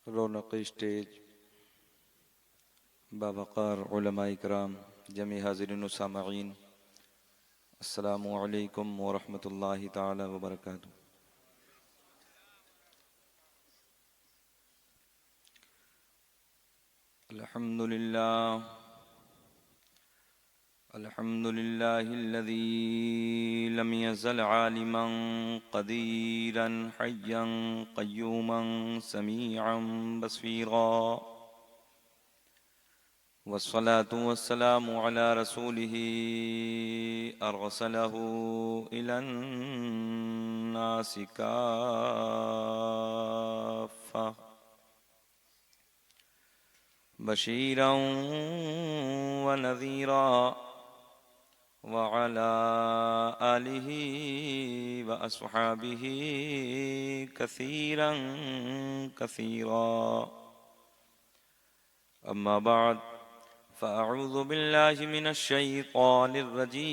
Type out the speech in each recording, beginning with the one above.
रौनक stage, बावक़ार उलमाए किराम, जमी हाज़िरीन व सामईन, अस्सलामु अलैकुम व रहमतुल्लाहि ताला व बरकातुहू। अल्हम्दुलिल्लाहिल्लज़ी लम यज़ल आलिमन क़दीरन हय्यन क़य्यूमन समीअन बसीरा वस्सलातु वस्सलामु अला रसूलिही अरसलहू इलन नासि काफ़्फ़ा बशीरन व नज़ीरा व अला आलिही व अस्हाबिही कसीरन कसीरा। अम्मा बाद फ़अऊज़ु बिल्लाहि मिनश शैतानिर रजीम।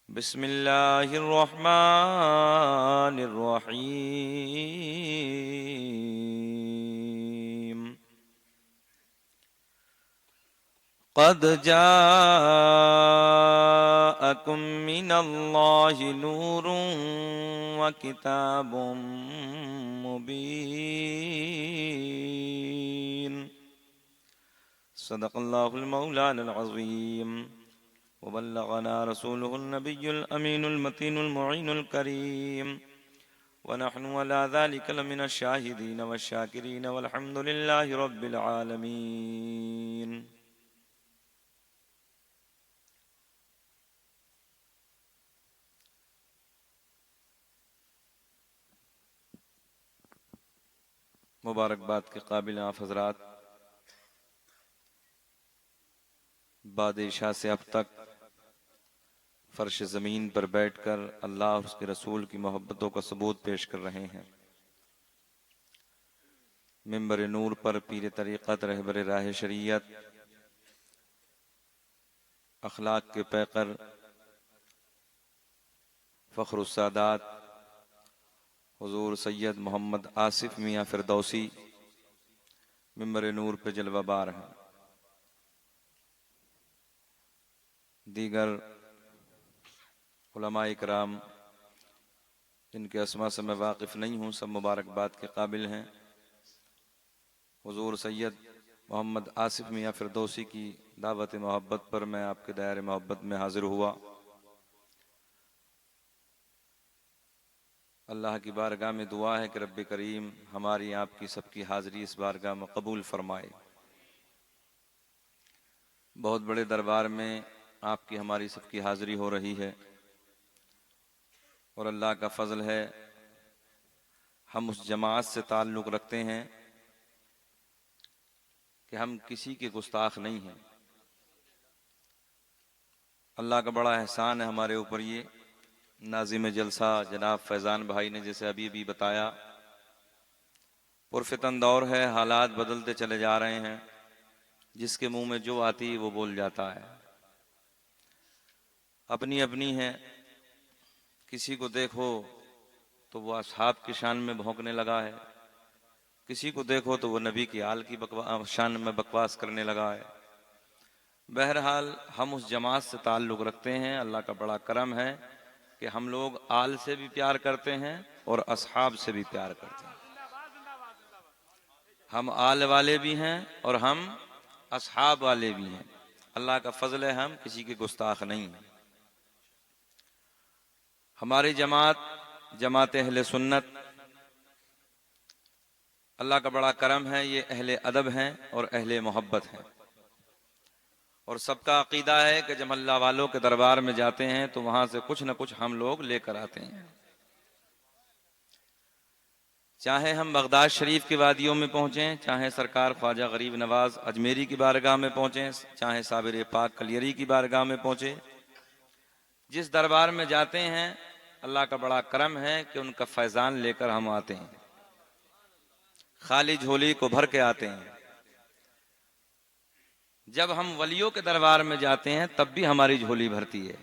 बिस्मिल्लाहिर रहमानिर रहीम। क़द जाअकुम मिनल्लाहि नूरुन व किताबुम मुबीन। सदक़ल्लाहुल मौलाना अज़ीम व बल्लगना रसूलुहुन नबियुल अमीनुल मतीनुल मुईनुल करीम व नहनु अला ज़ालिका लमिनश शाहिदीन वश शाकिरीन वल्हम्दुलिल्लाहि रब्बिल आलमीन। मुबारकबाद के काबिल आप हज़रात, बाद इशा से अब तक फर्श ज़मीन पर बैठकर अल्लाह और उसके रसूल की मोहब्बतों का सबूत पेश कर रहे हैं। मिंबर नूर पर पीर तरीक़त रहबर राह शरीयत, अखलाक के पैकर फ़ख्रुस्सादात हुज़ूर सैयद मोहम्मद आसिफ मियाँ फ़िरदौसी मिंबर नूर पे जलवाबार हैं। दीगर उलमाए किराम जिनके अस्मा से मैं वाकिफ़ नहीं हूँ, सब मुबारकबाद के काबिल हैं। हुज़ूर सैयद मोहम्मद आसिफ मियाँ फ़िरदौसी की दावत मोहब्बत पर मैं आपके दायरे मोहब्बत में हाज़िर हुआ। अल्लाह की बारगाह में दुआ है कि रब्बे करीम हमारी आपकी सबकी हाज़िरी इस बारगाह में कबूल फरमाए। बहुत बड़े दरबार में आपकी हमारी सबकी हाज़िरी हो रही है और अल्लाह का फ़ज़ल है हम उस जमात से ताल्लुक़ रखते हैं कि हम किसी के गुस्ताख नहीं हैं। अल्लाह का बड़ा एहसान है हमारे ऊपर। ये नाज़िम जलसा जनाब फैज़ान भाई ने जैसे अभी भी बताया, पुरफ़ितन दौर है, हालात बदलते चले जा रहे हैं, जिसके मुंह में जो आती वो बोल जाता है। अपनी अपनी है, किसी को देखो तो वो असहाब की शान में भौंकने लगा है, किसी को देखो तो वो नबी की आल की शान में बकवास करने लगा है। बहरहाल हम उस जमात से ताल्लुक़ रखते हैं। अल्लाह का बड़ा करम है कि हम लोग आल से भी प्यार करते हैं और असहाब से भी प्यार करते हैं। हम आल वाले भी हैं और हम असहाब वाले भी हैं। अल्लाह का फ़ज़ल है, हम किसी के गुस्ताख नहीं हैं। हमारी जमात जमात अहले सुन्नत, अल्लाह का बड़ा करम है, ये अहले अदब हैं और अहले मोहब्बत हैं। और सबका अकीदा है कि जब अल्लाह वालों के दरबार में जाते हैं तो वहाँ से कुछ न कुछ हम लोग लेकर आते हैं। चाहे हम बगदाद शरीफ की वादियों में पहुँचें, चाहे सरकार ख्वाजा गरीब नवाज अजमेरी की बारगाह में पहुँचें, चाहे साबिर पाक कलियरी की बारगाह में पहुँचें, जिस दरबार में जाते हैं अल्लाह का बड़ा करम है कि उनका फैज़ान लेकर हम आते हैं, खाली झोली को भर के आते हैं। जब हम वलियों के दरबार में जाते हैं तब भी हमारी झोली भरती है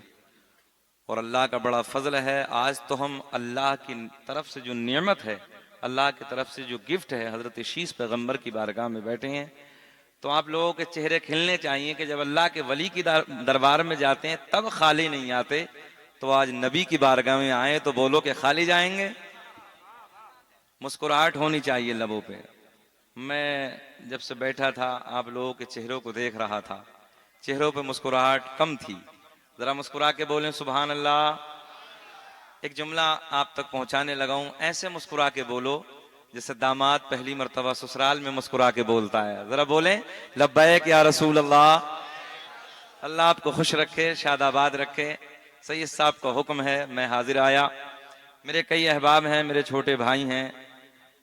और अल्लाह का बड़ा फजल है, आज तो हम अल्लाह की तरफ से जो नेमत है, अल्लाह की तरफ से जो गिफ्ट है, हजरत शीस पैगंबर की बारगाह में बैठे हैं। तो आप लोगों के चेहरे खिलने चाहिए कि जब अल्लाह के वली की दरबार में जाते हैं तब खाली नहीं आते, तो आज नबी की बारगाह में आए तो बोलो कि खाली जाएंगे। मुस्कुराहट होनी चाहिए लबों पे। मैं जब से बैठा था आप लोगों के चेहरों को देख रहा था, चेहरों पे मुस्कुराहट कम थी। जरा मुस्कुरा के बोलें सुभान अल्लाह। एक जुमला आप तक पहुंचाने लगा हूं, ऐसे मुस्कुरा के बोलो जैसे दामाद पहली मर्तबा ससुराल में मुस्कुरा के बोलता है। जरा बोलें लब्बैक या रसूल अल्लाह। अल्लाह आपको खुश रखे, शादाबाद रखे। सैयद साहब का हुक्म है, मैं हाजिर आया। मेरे कई अहबाब हैं, मेरे छोटे भाई हैं,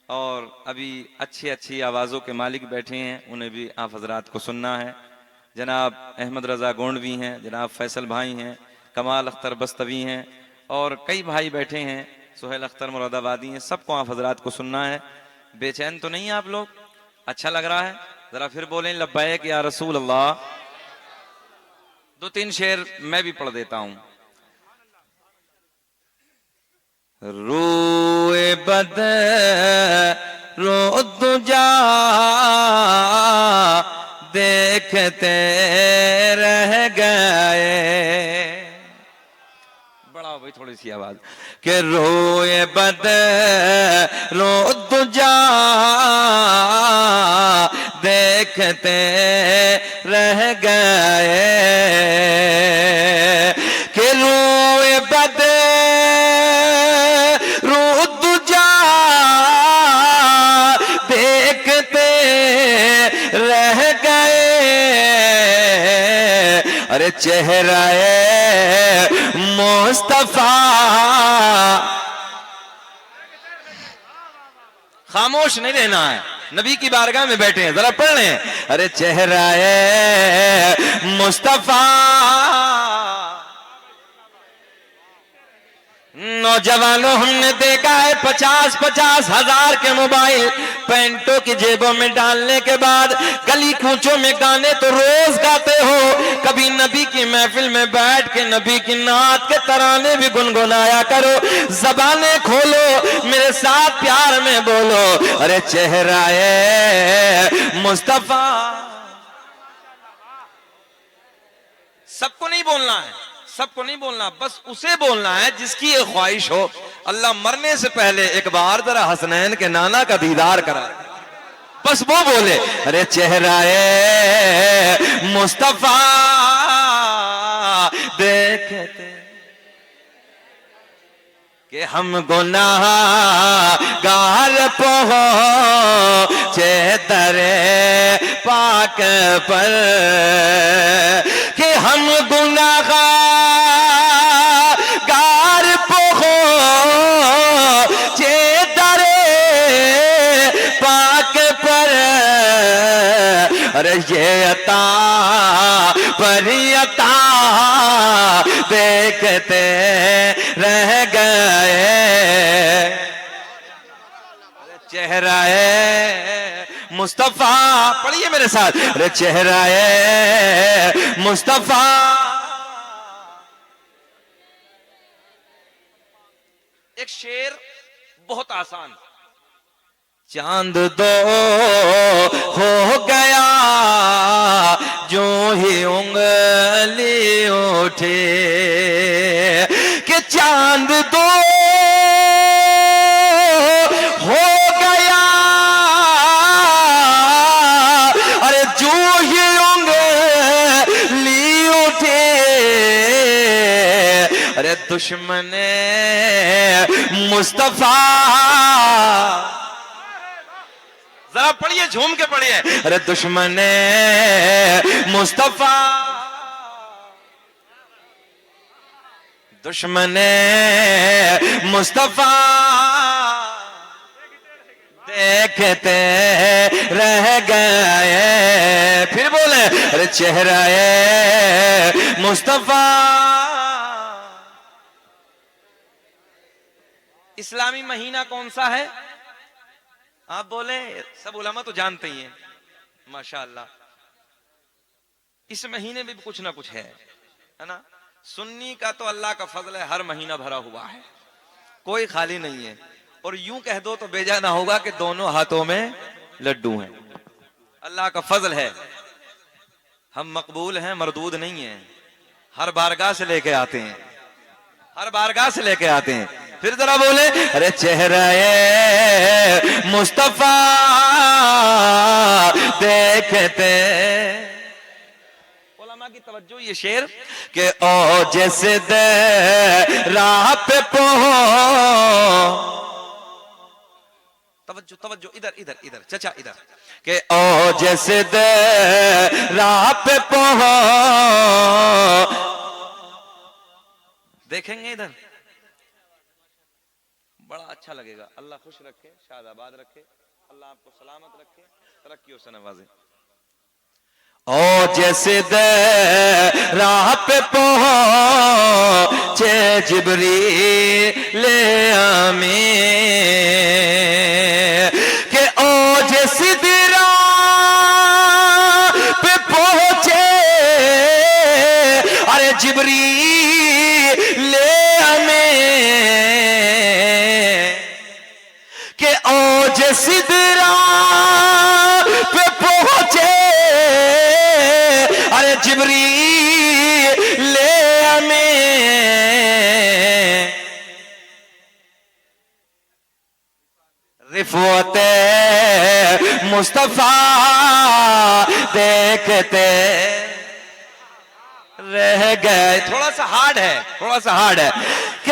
और अभी अच्छी अच्छी आवाज़ों के मालिक बैठे हैं, उन्हें भी आप हजरात को सुनना है। जनाब अहमद रज़ा गोंडवी हैं, जनाब फैसल भाई हैं, कमाल अख्तर बस्तवी हैं, और कई भाई बैठे हैं, सुहेल अख्तर मुरादाबादी हैं। सबको आप हजरात को सुनना है। बेचैन तो नहीं आप लोग? अच्छा लग रहा है? जरा फिर बोलें लब्बैक या रसूल अल्लाह। दो तीन शेर मैं भी पढ़ देता हूं। रोए बदरो दुजा देखते रह गए। बड़ा भाई थोड़ी सी आवाज के रोए बदरो दुजा देखते रह गए। के रोए बदरो दुजा देखते रह गए। अरे चेहराए मुस्तफा। खामोश नहीं रहना है, नबी की बारगाह में बैठे हैं, जरा पढ़ लें। अरे चेहराए मुस्तफा। नौजवानों हमने देखा है 50-50 हजार के मोबाइल पैंटों की जेबों में डालने के बाद गली कूचों में गाने तो रोज गाते हो। कभी नबी की महफिल में बैठ के नबी की नात के तराने भी गुनगुनाया करो। जबानें खोलो, मेरे साथ प्यार में बोलो, अरे चेहराए मुस्तफा। सबको नहीं बोलना है, सबको नहीं बोलना, बस उसे बोलना है जिसकी ये ख्वाहिश हो। अल्लाह मरने से पहले एक बार जरा हसनैन के नाना का दीदार करा, बस वो बोले अरे चेहराए मुस्तफा देखते कि हम गुनाहगार पहुंचे दरे पाक पर। कि हम गुनाहगार पहुंचे दरे पाक पर। अरे ये अता पर अता देखते रह गए। चेहराए मुस्तफा, पढ़िए मेरे साथ, अरे चेहराए मुस्तफा। एक शेर बहुत आसान। चांद दो हो गया जो ही उंगली उठे। कि चांद दो हो गया, अरे जो ही उंगली उठे। अरे दुश्मने मुस्तफा। जरा पढ़िए, झूम के पढ़िए, अरे दुश्मने मुस्तफा। दुश्मने मुस्तफा देखते रह गए। फिर बोले अरे चेहराए मुस्तफा। इस्लामी महीना कौन सा है? आप बोले, सब उलमा तो जानते ही हैं माशाअल्लाह। इस महीने में भी कुछ ना कुछ है ना। सुन्नी का तो अल्लाह का फजल है, हर महीना भरा हुआ है, कोई खाली नहीं है। और यूं कह दो तो बेजा ना होगा कि दोनों हाथों में लड्डू हैं। अल्लाह का फजल है, हम मकबूल हैं, मरदूद नहीं है। हर बारगाह से लेके आते हैं, हर बारगाह से लेके आते हैं। फिर जरा बोले, अरे चेहरा मुस्तफा देखते, उलमा की तवज्जो ये शेर के ओ जैसे दे राह पे तवज्जो तवज्जो, इधर इधर इधर चचा इधर, के ओ जैसे दे राह पे देखेंगे इधर, बड़ा अच्छा लगेगा। अल्लाह खुश रखे, शादाबाद रखे, अल्लाह आपको सलामत रखे, तरक्की से नवाजे। ओ जैसे दे राह पे पहुंचे जिब्रील आमीन, के ओ जैसे दे राह पे पहुंचे, अरे जिब्रील आमीन, के ओ जैसे दे राह पे पहुंचे, अरे जिब्रील आमीन, रिफ़अत मुस्तफा देखते रह गए। थोड़ा सा हार्ड है, थोड़ा सा हार्ड है, कि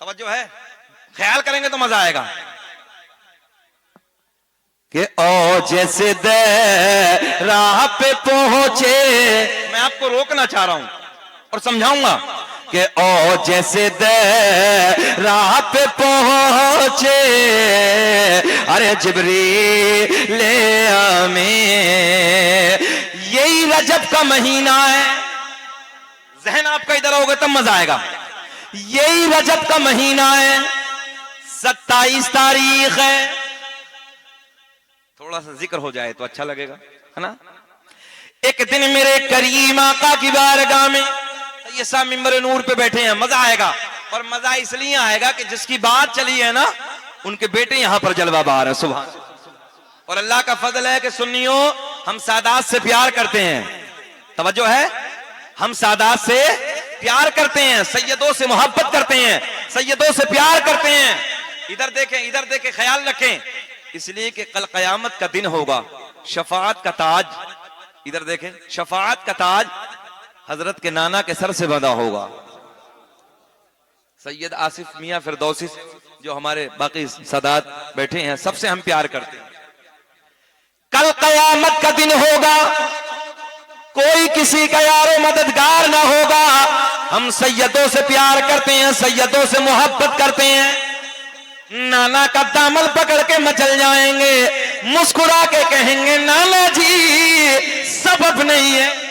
तवज्जो है, ख्याल करेंगे तो मजा आएगा। कि ओ जैसे दे राह पे पहुंचे, मैं आपको रोकना चाह रहा हूं और समझाऊंगा कि ओ जैसे दे राह पे पहुंचे, अरे जिब्रील आमीन। यही रजब का महीना है, जहन आपका इधर होगा तब मजा आएगा। यही रजब का महीना है, 27 तारीख है। थोड़ा सा जिक्र हो जाए तो अच्छा लगेगा, है ना। एक दिन मेरे करीम आका की बारगाह में ये सा मिंबर नूर पे बैठे हैं, मजा आएगा। और मजा इसलिए आएगा कि जिसकी बात चली है ना, उनके बेटे यहां पर जलवा बार है, सुभान। और अल्लाह का फजल है कि सुन्नियों, हम सादात से प्यार करते हैं, तवज्जो है, हम सादात से प्यार करते हैं, सैयदों से मोहब्बत करते हैं, सैयदों से प्यार करते हैं। इधर देखें, इधर देखें, ख्याल रखें, इसलिए कि कल कयामत का दिन होगा, शफाअत का ताज, इधर देखें, शफाअत का ताज हजरत के नाना के सर से बंधा होगा। सैयद आसिफ मियां फिरदौसी, जो हमारे बाकी सादात बैठे हैं, सबसे हम प्यार करते हैं। कल कयामत का दिन होगा, कोई किसी का यारो मददगार ना होगा। हम सैयदों से प्यार करते हैं, सैयदों से मोहब्बत करते हैं। नाना का दामन पकड़ के मचल जाएंगे, मुस्कुरा के कहेंगे, नाना जी सबब नहीं है,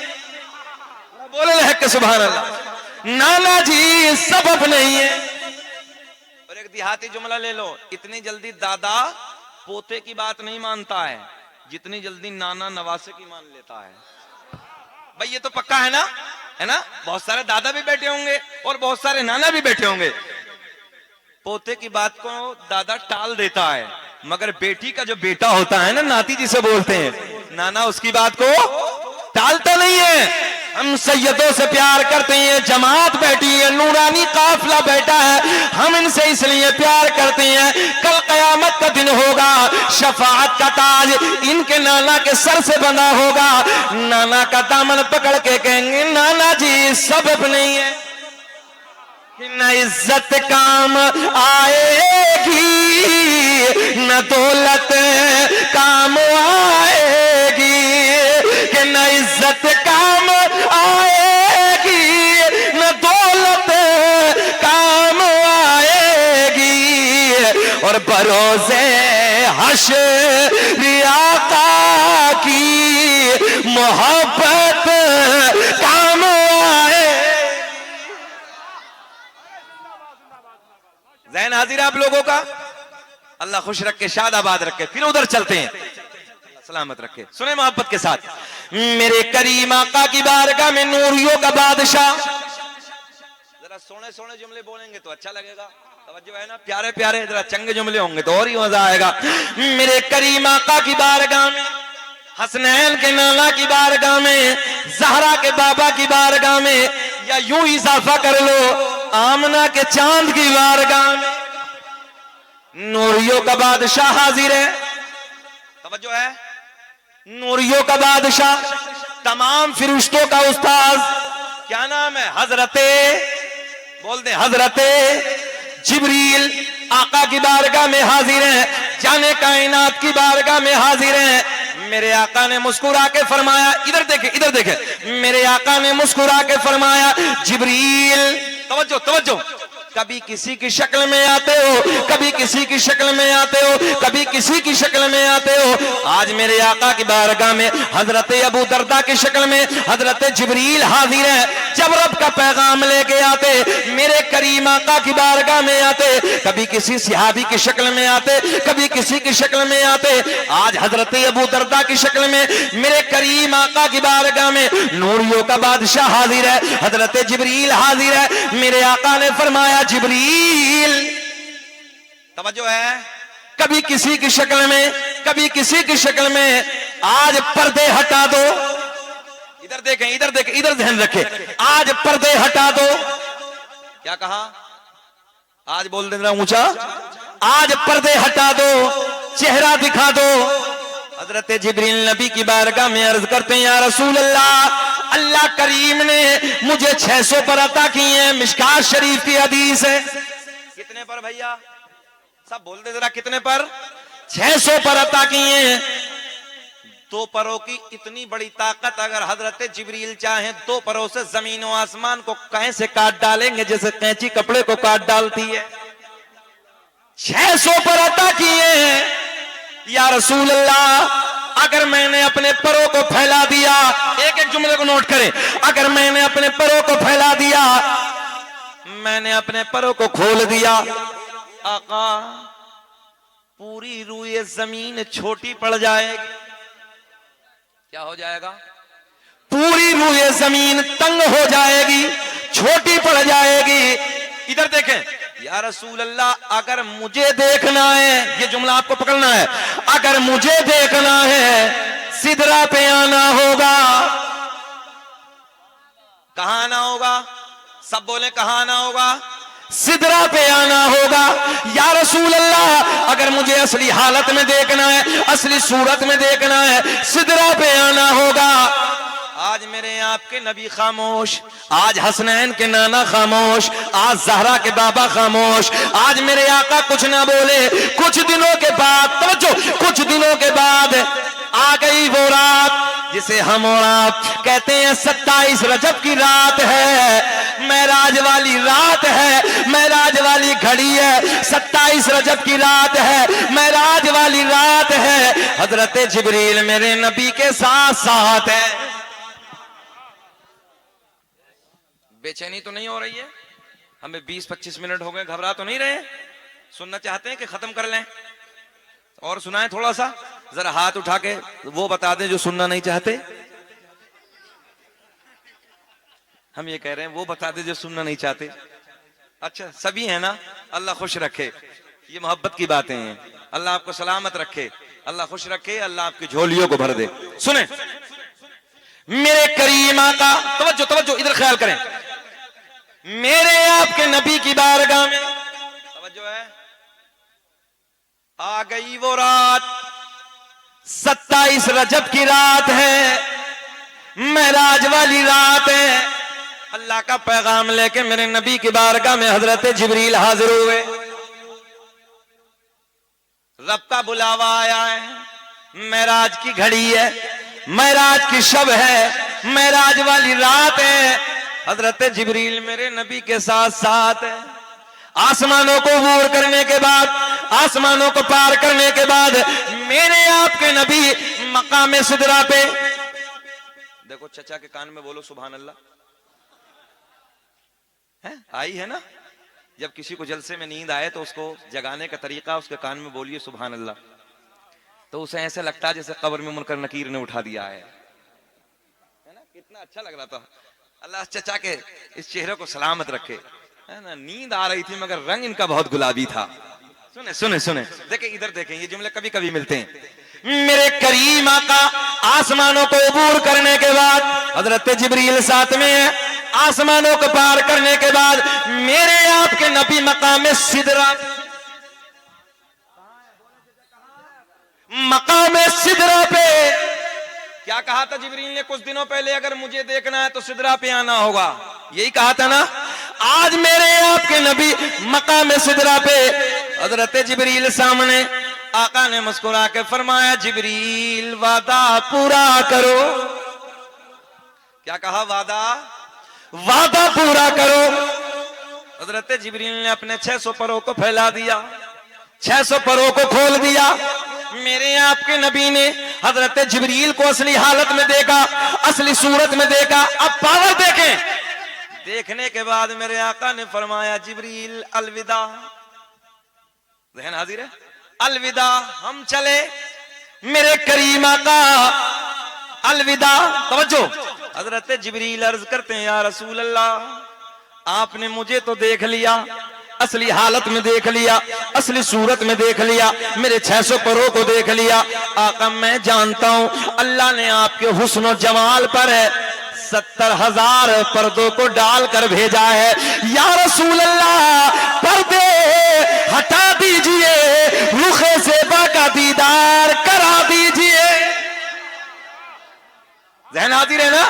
बोले लहक सुभान अल्लाह, नाना जी सबब नहीं है। और एक देहाती जुमला ले लो, इतनी जल्दी दादा पोते की बात नहीं मानता है जितनी जल्दी नाना नवासे की मान लेता है। भाई ये तो पक्का है ना, है ना। बहुत सारे दादा भी बैठे होंगे और बहुत सारे नाना भी बैठे होंगे। पोते की बात को दादा टाल देता है, मगर बेटी का जो बेटा होता है ना, नाती जिसे बोलते हैं, नाना उसकी बात को टालता नहीं है। हम सैयदों से प्यार करते हैं, जमात बैठी है, नूरानी काफिला बैठा है, हम इनसे इसलिए प्यार करते हैं। कल कयामत का दिन होगा, शफाअत का ताज इनके नाना के सर से बंधा होगा। नाना का दामन पकड़ के कहेंगे, नाना जी सबब नहीं है, न इज्जत काम आएगी, न दौलत काम आएगी, कि न इज्जत काम आएगी, न दौलत काम आएगी, और बरोज़े हश्र आका की मोहब्बत काम आए। ज़हन हाजिर आप लोगों का, अल्लाह खुश रखे, शादाबाद रखे। फिर उधर चलते हैं, सलामत रखे, सुने मोहब्बत के साथ। मेरे करीम आका की बारगाह में नूरियों का बादशाह। जरा सोने सोने जुमले बोलेंगे तो अच्छा लगेगा, तवज्जो है ना, प्यारे प्यारे जरा चंगे जुमले होंगे तो और ही मजा आएगा। मेरे करीम आका की बारगाह में, हसनैन के नाना की बारगाह में, ज़हरा के बाबा की बारगाह में, या यूं इजाफा कर लो आमना के चांद की बारगाह में नूरियों का बादशाह हाजिर है। तवज्जो है, नूरियों का बादशाह, तमाम फरिश्तों का उस्ताद, क्या नाम है, हजरते, बोल दे हजरते जिब्रील आका की बारगाह में हाजिर है, जाने कायनात की बारगाह में हाजिर है। मेरे आका ने मुस्कुरा के फरमाया, इधर देखे इधर देखे, मेरे आका ने मुस्कुरा के फरमाया जिब्रील, तवज्जो तवज्जो, कभी किसी की शक्ल में आते हो, कभी किसी की शक्ल में आते हो, कभी किसी की शक्ल में आते हो। आज मेरे आका की बारगाह में हजरत अबू दरदा की शक्ल में हजरत जिब्रील हाजिर है। जब रब का पैगाम लेके आते मेरे करीम आका की बारगाह में आते, कभी किसी सहाबी की शक्ल में आते, कभी किसी की शक्ल में आते। आज हजरत अबू दरदा की शक्ल में मेरे करीम आका की बारगाह में नूरियों का बादशाह हाजिर है, हजरत जिब्रील हाजिर है। मेरे आका ने फरमाया जिब्रील, तवज्जो है, कभी किसी की शक्ल में, कभी किसी की शक्ल में, आज पर्दे हटा दो, इधर देखें इधर देखें इधर ध्यान रखें, आज पर्दे हटा दो। क्या कहा, आज बोल देना ऊंचा, आज पर्दे हटा दो, चेहरा दिखा दो। हजरत जिब्रील नबी की बारगाह में अर्ज करते हैं, या रसूल अल्लाह, अल्लाह करीम ने मुझे 600 पर अता किए हैं, मिशकात शरीफ की हदीस है। कितने पर भैया, सब बोल दे जरा, कितने पर, 600 पर अता किए हैं। 2 परों की इतनी बड़ी ताकत अगर हजरत जिब्रील चाहे 2 परों से जमीन और आसमान को कहीं से काट डालेंगे जैसे कैंची कपड़े को काट डालती है। 600 पर अता किए हैं। या रसूल अल्लाह, अगर मैंने अपने परों को फैला दिया, एक एक जुमले को नोट करें, अगर मैंने अपने परों को फैला दिया, मैंने अपने परों को खोल दिया, आका पूरी रूए जमीन छोटी पड़ जाएगी। क्या हो जाएगा, पूरी रूए जमीन तंग हो जाएगी, छोटी पड़ जाएगी। इधर देखें, या रसूल अल्लाह, अगर मुझे देखना है, ये जुमला आपको पकड़ना है, अगर मुझे देखना है सिदरा पे आना होगा। कहां आना होगा, सब बोले कहां आना होगा, सिदरा पे आना होगा। या रसूल अल्लाह, अगर मुझे असली हालत में देखना है, असली सूरत में देखना है, सिदरा पे आना होगा। आज मेरे आपके नबी खामोश, आज हसनैन के नाना खामोश, आज ज़हरा के बाबा खामोश, आज मेरे आका कुछ ना बोले। कुछ दिनों के बाद, तवज्जो, कुछ दिनों के बाद आ गई वो रात जिसे हम और आप कहते हैं 27 रजब की रात है, मेराज वाली रात है, मेराज वाली घड़ी है, 27 रजब की रात है, मेराज वाली रात है। हजरत जिब्रील मेरे नबी के साथ साथ है। बेचैनी तो नहीं हो रही है, हमें 20-25 मिनट हो गए, घबरा तो नहीं रहे, सुनना चाहते हैं कि खत्म कर लें और सुनाएं थोड़ा सा, जरा हाथ उठा के वो बता दें जो सुनना नहीं चाहते। हम ये कह रहे हैं वो बता दें जो सुनना नहीं चाहते। अच्छा सभी है ना, अल्लाह खुश रखे, ये मोहब्बत की बातें हैं। अल्लाह आपको सलामत रखे, अल्लाह खुश रखे, अल्लाह आपकी झोलियों को भर दे। सुने मेरे करीम आका, तवज्जो तवज्जो इधर ख्याल करें, मेरे आपके नबी की बारगाह में, तवज्जो है, आ गई वो रात, 27 रजब की रात है, मेराज वाली रात है। अल्लाह का पैगाम लेके मेरे नबी की बारगाह में हजरत जिब्रील हाजिर हुए। रब का बुलावा आया है, मेराज की घड़ी है, मेराज की शब है, मेराज वाली रात है। हजरत जिब्रील मेरे नबी के साथ साथ है। आसमानों को अबूर करने के बाद, आसमानों को पार करने के बाद मेरे आपके नबी मकाम सिदरा पे, देखो चचा के कान में बोलो सुभान अल्लाह, है आई है ना, जब किसी को जलसे में नींद आए तो उसको जगाने का तरीका, उसके कान में बोलिए सुभान अल्लाह, तो उसे ऐसे लगता है जैसे कब्र में मुनकर नकीर ने उठा दिया है। कितना अच्छा लग रहा था। अल्लाह चचा के इस चेहरे को सलामत रखे, है ना। नींद आ रही थी मगर रंग इनका बहुत गुलाबी था। सुने सुने सुने, देखें इधर देखें, ये जुमले कभी कभी मिलते हैं। मेरे करीम आका आसमानों को अबूर करने के बाद, हजरत जिब्रील साथ में है, आसमानों को पार करने के बाद मेरे आपके नबी मकाम सिदरा, मकाम सिदरा पे क्या कहा था जिब्रील ने कुछ दिनों पहले, अगर मुझे देखना है तो सिदरा पे आना होगा, यही कहा था ना। आज मेरे आपके नबी मकाम सिदरा पे, हजरत जिब्रील सामने, आका ने मुस्कुरा के फरमाया जिब्रील वादा पूरा करो। क्या कहा? वादा पूरा करो। हजरत जिब्रील ने अपने 600 परों को फैला दिया, 600 परों को खोल दिया। मेरे आपके नबी ने हजरत जिब्रील को असली हालत में देखा, असली सूरत में देखा। अब पावर देखें। देखने के बाद मेरे आका ने फरमाया जिब्रील अलविदा, ज़हन हाजिर है, अलविदा, हम चले। मेरे करीम आका अलविदा। तवज्जो, हजरत जिब्रील अर्ज करते हैं या रसूल अल्लाह, आपने मुझे तो देख लिया, असली हालत में देख लिया, असली सूरत में देख लिया, मेरे 600 परों को देख लिया। आका मैं जानता हूं अल्लाह ने आपके हुस्न और जमाल पर 70,000 पर्दों को डालकर भेजा है। या रसूल अल्लाह, पर्दे हटा दीजिए, रुखे ज़ेबा का दीदार करा दीजिए। ज़हन हाजिर है ना?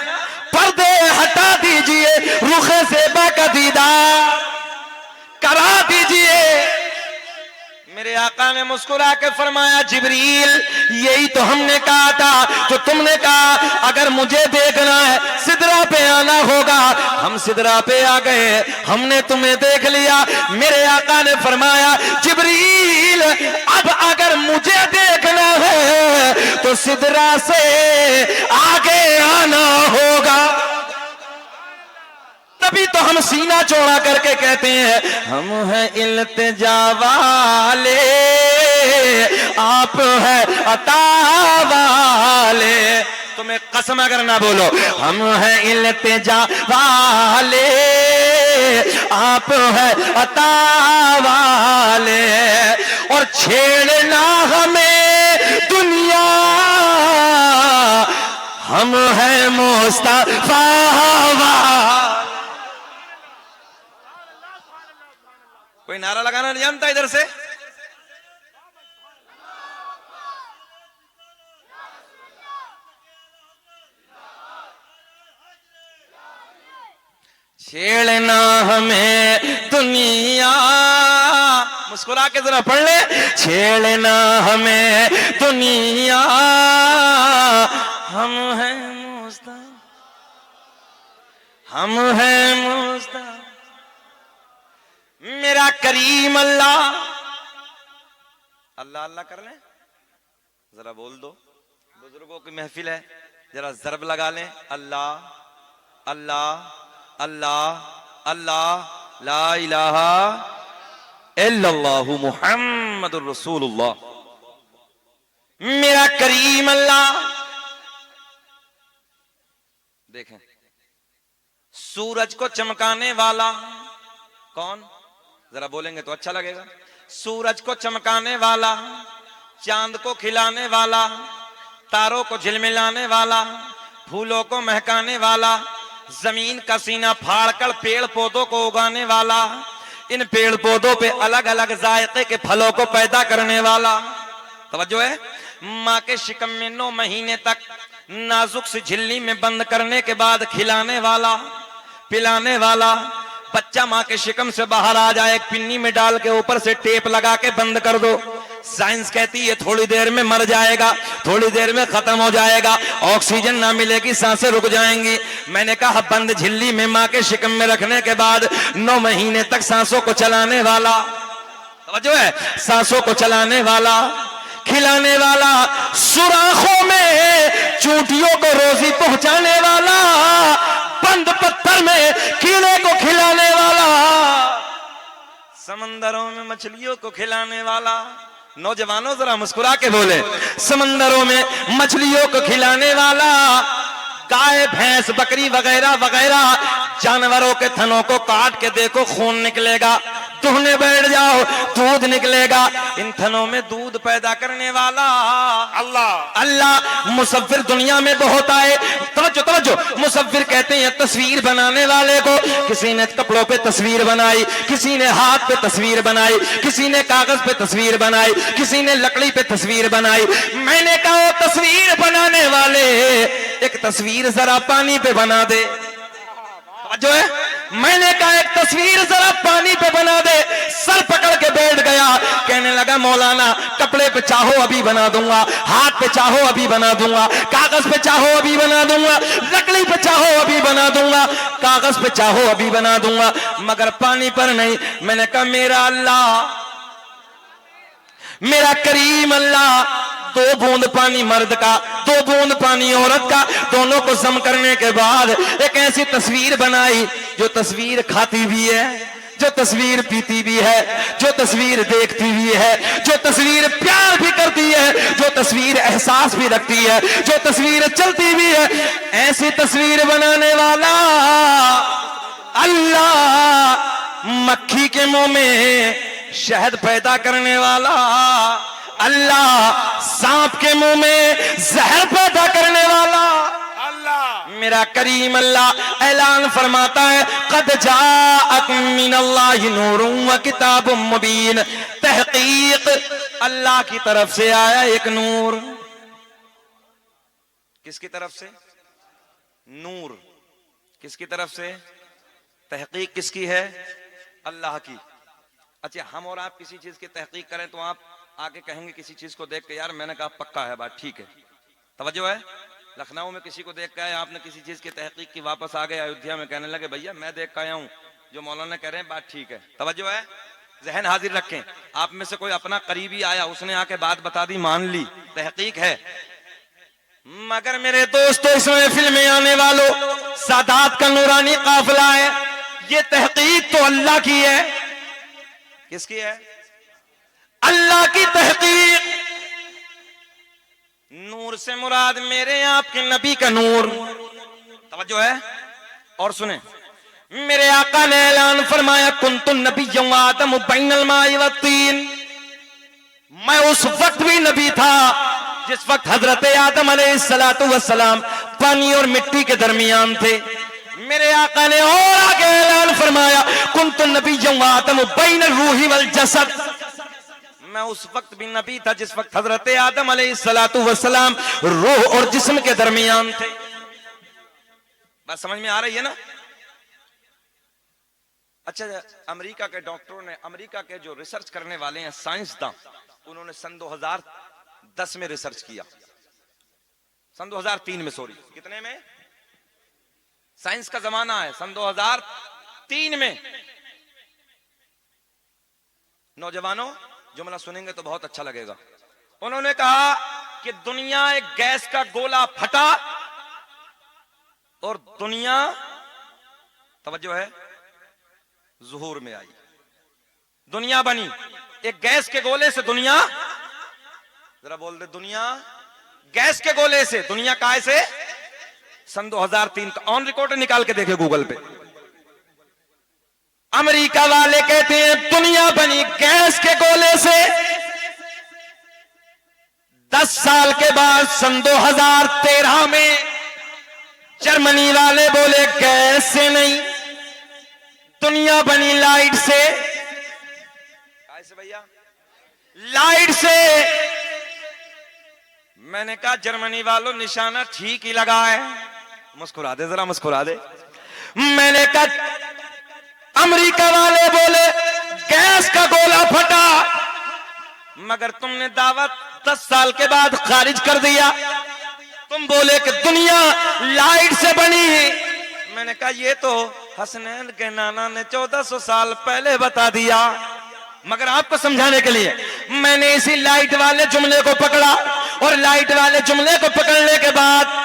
पर्दे हटा दीजिए, रुखे ज़ेबा का दीदार करा दीजिए। मेरे आका ने मुस्कुरा के फरमाया जिब्रील यही तो हमने कहा था, जो तुमने कहा अगर मुझे देखना है सिदरा पे आना होगा। हम सिदरा पे आ गए, हमने तुम्हें देख लिया। मेरे आका ने फरमाया जिब्रील अब अगर मुझे देखना है तो सिदरा से आगे आना होगा। तभी तो हम सीना चौड़ा करके कहते हैं हम हैं इल्तिजा वाले, आप हैं अता वाले। तुम्हें कसम अगर ना बोलो, हम हैं इल्तिजा वाले, आप हैं अता वाले। और छेड़ना हमें दुनिया, हम हैं मुस्तफा वाले। कोई नारा लगाना नहीं जानता इधर से? छेड़ना हमें दुनिया, मुस्कुरा के जरा पढ़ ले। छेड़ना हमें दुनिया, हम हैं मुस्तफा, हम हैं मुस्तफा। मेरा करीम अल्लाह, अल्लाह अल्लाह कर लें, जरा बोल दो। बुजुर्गों की महफिल है, जरा जरब लगा लें। अल्लाह अल्लाह अल्लाह अल्लाह, ला इलाहा इल्लल्लाहु मुहम्मदुर रसूलुल्लाह। मेरा करीम अल्लाह, देखें सूरज को चमकाने वाला कौन? जरा बोलेंगे तो अच्छा लगेगा। सूरज को चमकाने वाला, चांद को खिलाने वाला, तारों को झिलमिलाने वाला, फूलों को महकाने वाला, जमीन का सीना फाड़कर पेड़ पौधों को उगाने वाला, इन पेड़ पौधों पे अलग अलग जायके के फलों को पैदा करने वाला। तवज्जो है। माँ के शिकम में 9 महीने तक नाजुक सी झिल्ली में बंद करने के बाद खिलाने वाला, पिलाने वाला। बच्चा माँ के शिकम से बाहर आ जाए, एक पिन्नी में डाल के ऊपर से टेप लगा के बंद कर दो। साइंस कहती है थोड़ी देर में मर जाएगा, थोड़ी देर में खत्म हो जाएगा, ऑक्सीजन ना मिलेगी, सांसें रुक जाएंगी। मैंने कहा बंद झिल्ली में माँ के शिकम में रखने के बाद 9 महीने तक सांसों को चलाने वाला, समझो है, सांसों को चलाने वाला, खिलाने वाला, सुराखों में चूंटियों को रोजी पहुंचाने वाला, बंद पत्थर में कीड़े को खिलाने वाला, समंदरों में मछलियों को खिलाने वाला। नौजवानों जरा मुस्कुरा के बोले, समंदरों में मछलियों को खिलाने वाला, गाय भैंस बकरी वगैरह वगैरह जानवरों के थनों को काट के देखो, खून निकलेगा। दुहने बैठ जाओ, दूध निकलेगा। इन थनों में दूध पैदा करने वाला अल्लाह। अल्लाह। मुसव्विर दुनिया में बहुत आए। तवज्जो तवज्जो, मुसव्विर कहते हैं तस्वीर बनाने वाले को। किसी ने कपड़ों पे तस्वीर बनाई, किसी ने हाथ पे तस्वीर बनाई, किसी ने कागज पे तस्वीर बनाई, किसी ने लकड़ी पे तस्वीर बनाई। मैंने कहा तस्वीर बनाने वाले एक तस्वीर जरा पानी पे बना दे। जो है, मैंने कहा एक तस्वीर जरा पानी पे बना दे। सर पकड़ के बैठ गया, कहने लगा मौलाना कपड़े पे चाहो अभी बना दूंगा, हाथ पे चाहो अभी बना दूंगा, कागज पे चाहो अभी बना दूंगा, लकड़ी पे चाहो अभी बना दूंगा, कागज पे चाहो अभी बना दूंगा, मगर पानी पर नहीं। मैंने कहा मेरा अल्लाह, मेरा करीम अल्लाह, 2 बूंद पानी मर्द का, 2 बूंद पानी औरत का, दोनों को जम करने के बाद एक ऐसी तस्वीर बनाई जो तस्वीर खाती भी है, जो तस्वीर पीती भी है, जो तस्वीर देखती भी है, जो तस्वीर प्यार भी करती है, जो तस्वीर एहसास भी रखती है, जो तस्वीर चलती भी है। ऐसी तस्वीर बनाने वाला अल्लाह, मक्खी के मुंह में शहद पैदा करने वाला अल्लाह, सांप के मुंह में जहर पैदा करने वाला अल्लाह। मेरा करीम अल्लाह ऐलान फरमाता है, कद जाअक मिनल्लाहि नूरुन व किताबुम मुबीन। तहकीक अल्लाह की तरफ से आया एक नूर। किसकी तरफ से? नूर। किसकी तरफ से? तहकीक किसकी है? अल्लाह की। अच्छा, हम और आप किसी चीज की तहकीक करें तो आप आके कहेंगे किसी चीज को देख के, यार मैंने कहा पक्का है बात, ठीक है। तवज्जो है? लखनऊ में किसी को देख के आए, आपने किसी चीज की तहकीक की, वापस आ गए अयोध्या में, कहने लगे भैया मैं देख के आया हूं, जो मौलाना कह रहे हैं बात ठीक है। तवज्जो है? जहन हाजिर रखें। आप में से कोई अपना करीबी आया, उसने आके बात बता दी, मान ली, तहकीक है। मगर मेरे दोस्तों, इस महफिल में आने वालों, सादात का नूरानी काफिला है, ये तहकीक तो अल्लाह की है। किसकी है? अल्लाह की तहकीक। नूर से मुराद मेरे आपके नबी का नूर। तवज्जो है? और सुने, मेरे आका ने ऐलान फरमाया, कुन्तु नबिय्यन व आदम बैनल माई व तीन। मैं उस वक्त भी नबी था जिस वक्त हजरत आदम अलैहिस्सलातु वस्सलाम पानी और मिट्टी के दरमियान थे। मेरे आका ने और आगे ऐलान फरमाया, कुन्तु नबिय्यन व आदम बैनल रूही वल जसद। मैं उस वक्त भी नबी था जिस वक्त हजरत आदम अलैहिस्सलातु वस्सलाम रूह और जिस्म के दरमियान थे। बात समझ में आ रही है ना? अच्छा, अमेरिका के डॉक्टरों ने, अमेरिका के जो रिसर्च करने वाले हैं साइंसदान, उन्होंने सन 2010 में रिसर्च किया, सन 2003 में, सॉरी, कितने में? साइंस का जमाना है, सन 2003 में। नौजवानों, जुमला सुनेंगे तो बहुत अच्छा लगेगा। उन्होंने कहा कि दुनिया एक गैस का गोला फटा और दुनिया, तवज्जो है, ज़ुहूर में आई, दुनिया बनी। एक गैस के गोले से दुनिया, जरा बोल दे, दुनिया गैस के गोले से, दुनिया काय से? सन 2003 का ऑन रिकॉर्ड निकाल के देखे गूगल पे। अमेरिका वाले कहते हैं दुनिया बनी गैस के गोले से। 10 साल के बाद सन 2013 में जर्मनी वाले बोले गैस से नहीं, दुनिया बनी लाइट से। कैसे भैया? लाइट से। मैंने कहा जर्मनी वालों निशाना ठीक ही लगा है। मुस्कुरा दे, जरा मुस्कुरा दे। मैंने कहा अमेरिका वाले बोले गैस का गोला फटा, मगर तुमने दावत 10 साल के बाद खारिज कर दिया। तुम बोले कि दुनिया लाइट से बनी है। मैंने कहा ये तो हसनैन के नाना ने 1400 साल पहले बता दिया, मगर आपको समझाने के लिए मैंने इसी लाइट वाले जुमले को पकड़ा, और लाइट वाले जुमले को पकड़ने के बाद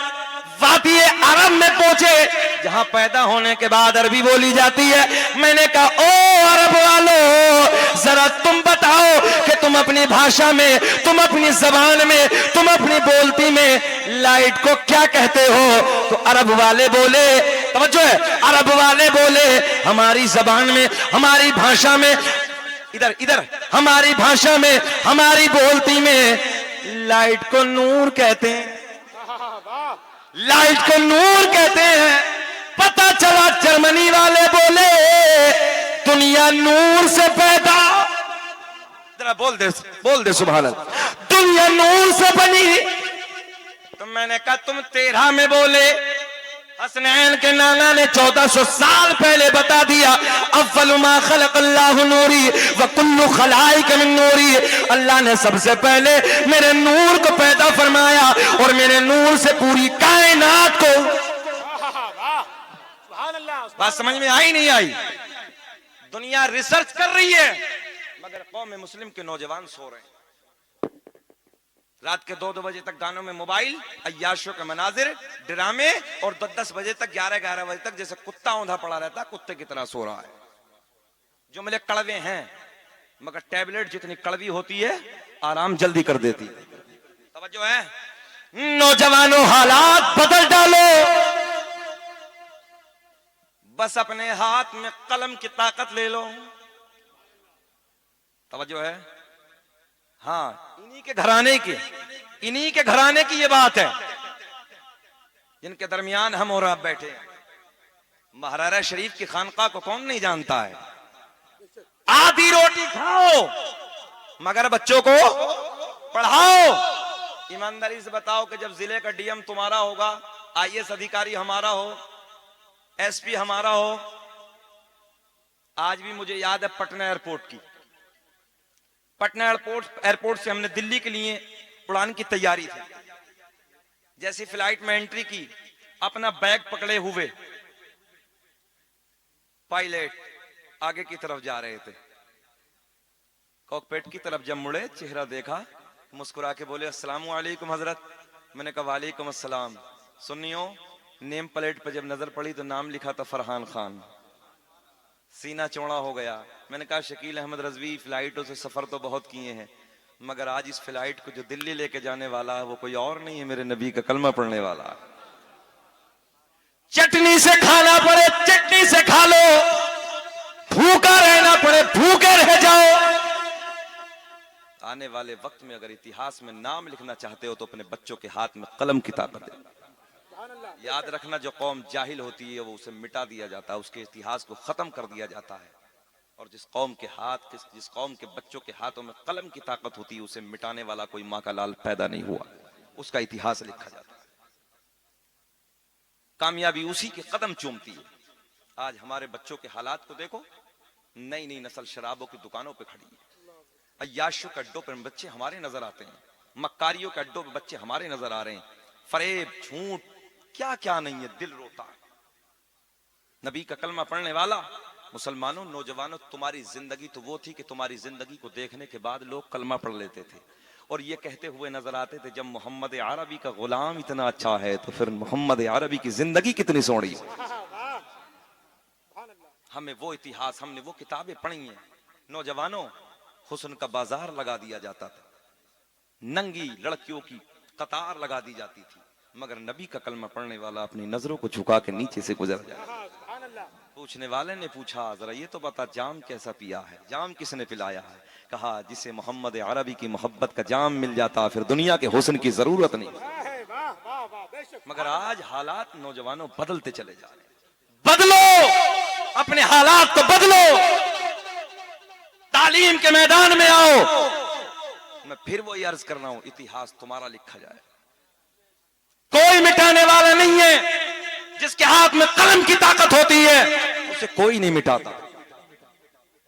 वादी अरब में पहुंचे, जहां पैदा होने के बाद अरबी बोली जाती है। मैंने कहा ओ अरब वालों, जरा तुम बताओ कि तुम अपनी भाषा में, तुम अपनी जबान में, तुम अपनी बोलती में लाइट को क्या कहते हो? तो अरब वाले बोले, तवज्जो है, अरब वाले बोले हमारी जबान में, हमारी भाषा में, इधर इधर, हमारी भाषा में, हमारी बोलती में लाइट को नूर कहते हैं। लाइट को नूर कहते हैं। पता चला जर्मनी वाले बोले दुनिया नूर से पैदा, जरा बोल दे सुभान अल्लाह, दुनिया नूर से बनी। तो मैंने कहा तुम 13 में बोले, हसनैन के नाना ने 1400 साल पहले बता दिया, अव्वल मा खलक़ल्लाहु नूरी व कुल्लु खलाइक मिन नूरी, अल्लाह ने सबसे पहले मेरे नूर को पैदा फरमाया और मेरे नूर से पूरी कायनात को। बात समझ में आई नहीं आई? दुनिया रिसर्च कर रही है मगर कौम मुस्लिम के नौजवान सो रहे हैं। रात के 2-2 बजे तक गानों में मोबाइल, अय्याशों के मनाजिर, ड्रामे, और 10-10 बजे तक, 11-11 बजे तक जैसे कुत्ता औंधा पड़ा रहता है, कुत्ते की तरह सो रहा है। जुमले कड़वे हैं मगर टैबलेट जितनी कड़वी होती है आराम जल्दी कर देती है। तवज्जो है नौजवानों, हालात बदल डालो। बस अपने हाथ में कलम की ताकत ले लो। तवज्जो है, हाँ, इन्हीं के घराने की ये बात है जिनके दरमियान हम और आप बैठे हैं। महाराजा शरीफ की खानका को कौन नहीं जानता है? आधी रोटी खाओ मगर बच्चों को पढ़ाओ। ईमानदारी से बताओ कि जब जिले का डीएम तुम्हारा होगा, आईएएस अधिकारी हमारा हो, एसपी हमारा हो। आज भी मुझे याद है पटना एयरपोर्ट की, पटना एयरपोर्ट से हमने दिल्ली के लिए उड़ान की तैयारी थी। जैसी फ्लाइट में एंट्री की, अपना बैग पकड़े हुए पायलट आगे की तरफ जा रहे थे। कॉकपिट की तरफ जब मुड़े, चेहरा देखा, मुस्कुरा के बोले अस्सलाम वालेकुम हजरत। मैंने कहा वालेकुम अस्सलाम। सुनियो, नेम प्लेट पर जब नजर पड़ी तो नाम लिखा था फरहान खान। सीना चौड़ा हो गया। मैंने कहा शकील अहमद रजवी, फ्लाइटों से सफर तो बहुत किए हैं मगर आज इस फ्लाइट को जो दिल्ली लेके जाने वाला है वो कोई और नहीं है, मेरे नबी का कलमा पढ़ने वाला। चटनी से खाना पड़े चटनी से खा लो, भूखा रहना पड़े भूखे रह जाओ। आने वाले वक्त में अगर इतिहास में नाम लिखना चाहते हो तो अपने बच्चों के हाथ में कलम की ताकत है। याद रखना, जो कौम जाहिल होती है वो उसे मिटा दिया जाता है, उसके इतिहास को खत्म कर दिया जाता है। और जिस कौम के बच्चों के हाथों में कलम की ताकत होती है उसे मिटाने वाला कोई माँ का लाल पैदा नहीं हुआ, उसका इतिहास लिखा जाता है। कामयाबी उसी के कदम चूमती है। आज हमारे बच्चों के हालात को देखो, नई नई नस्ल शराबों की दुकानों पे खड़ी है, अय्याशों के अड्डों पर बच्चे हमारे नजर आते हैं, मक्कारियों के अड्डों पर बच्चे हमारे नजर आ रहे हैं, फरेब झूठ क्या क्या नहीं है, दिल रोता है। नबी का कलमा पढ़ने वाला, मुसलमानों नौजवानों, तुम्हारी जिंदगी तो वो थी कि तुम्हारी जिंदगी को देखने के बाद लोग कलमा पढ़ लेते थे और ये कहते हुए नजर आते थे जब मोहम्मद अरबी का गुलाम इतना अच्छा है तो फिर मोहम्मद अरबी की जिंदगी कितनी सोहनी। हमें वो इतिहास, हमने वो किताबें पढ़ी हैं। नौजवानों, हुस्न का बाजार लगा दिया जाता था, नंगी लड़कियों की कतार लगा दी जाती थी, मगर नबी का कलमा पढ़ने वाला अपनी नजरों को झुका के नीचे से गुजर जाए। पूछने वाले ने पूछा जरा ये तो बता जाम कैसा पिया है, जाम किसने पिलाया है? कहा जिसे मोहम्मद अरबी की मोहब्बत का जाम मिल जाता फिर दुनिया के हुस्न की जरूरत नहीं। मगर आज हालात नौजवानों बदलते चले जा रहे हैं। बदलो, अपने हालात को बदलो, तालीम के मैदान में आओ। मैं फिर वही अर्ज कर रहा हूं, इतिहास तुम्हारा लिखा जाए, कोई मिटाने वाला नहीं है। जिसके हाथ में कलम की ताकत होती है उसे कोई नहीं मिटाता।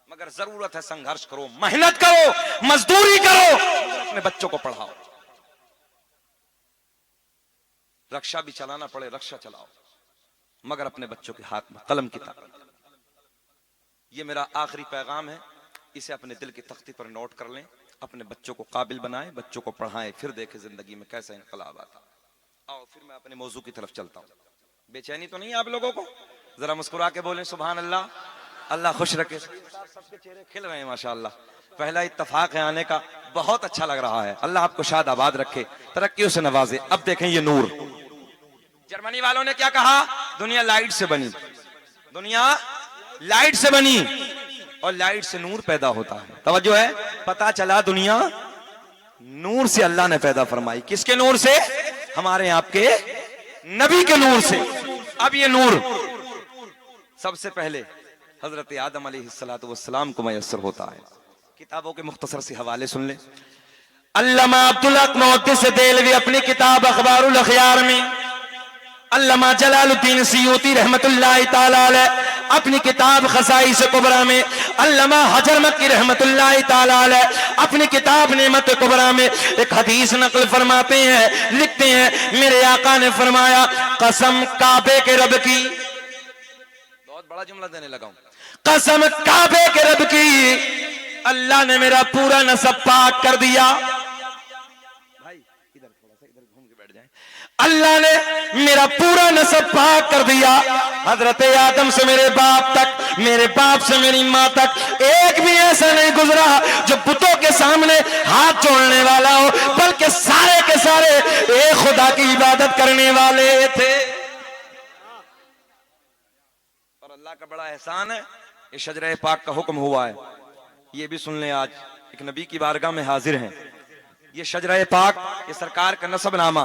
मगर जरूरत है संघर्ष करो, मेहनत करो, मजदूरी करो, अपने बच्चों को पढ़ाओ। रक्षा भी चलाना पड़े रक्षा चलाओ, मगर अपने बच्चों के हाथ में कलम की ताकत। ये मेरा आखिरी पैगाम है, इसे अपने दिल की तख्ती पर नोट कर लें, अपने बच्चों को काबिल बनाएं, बच्चों को पढ़ाएं, फिर देखें जिंदगी में कैसा इनकलाब आता। आओ फिर मैं अपने मौजू की तरफ चलता हूं। बेचैनी तो नहीं आप लोगों को? जरा मुस्कुरा के बोलें सुभान अल्लाह। अल्लाह खुश रखे। सबके चेहरे खिल रहे हैं माशाअल्लाह। पहला इत्तफाक है आने का, बहुत अच्छा लग रहा है। अल्लाह आपको शाद आबाद रखे, तरक्कियों से नवाजे। अब देखें ये नूर, जर्मनी वालों ने क्या कहा, दुनिया लाइट से बनी, दुनिया लाइट से बनी और लाइट से नूर पैदा होता है। तवज्जो है, पता चला दुनिया नूर से अल्लाह ने पैदा फरमाई। किसके नूर से? हमारे आपके नबी के नूर से। अब ये नूर सबसे पहले हजरत आदम अलैहिस्सलातु वस्सलाम को मयस्सर होता है। किताबों के मुख्तसर से हवाले सुन ले। अल्लामा अब्दुल हक मुहद्दिस देलवी अपनी किताब अखबारुल अखयार में, अल्लामा जलालुद्दीन सियूती रहमतुल्लाहि ताला अलैह अपनी किताब खसाइस कुबरा में, अल्लामा हजर मक्की रहमतुल्लाहि ताला अलैह अपनी किताब नेमत कुबरा में एक हदीस नकल फरमाते हैं, लिखते हैं मेरे आका ने फरमाया, कसम काबे के रब की, बहुत बड़ा जुमला देने लगा हूं, कसम काबे के रब की, अल्लाह ने मेरा पूरा नसब पाक कर दिया। भाई इधर थोड़ा सा इधर घूम के बैठ जाए। अल्लाह ने मेरा पूरा नसब पाक कर दिया। हजरत आदम से मेरे बाप तक, मेरे बाप से मेरी माँ तक एक भी ऐसा नहीं गुजरा जो बुतों के सामने हाथ जोड़ने वाला हो, बल्कि सारे के सारे एक खुदा की इबादत करने वाले थे। और अल्लाह का बड़ा एहसान है, ये शजरे पाक का हुक्म हुआ है। ये भी सुन लें, आज एक नबी की बारगाह में हाजिर हैं। ये शजरे पाक, ये सरकार का नसबनामा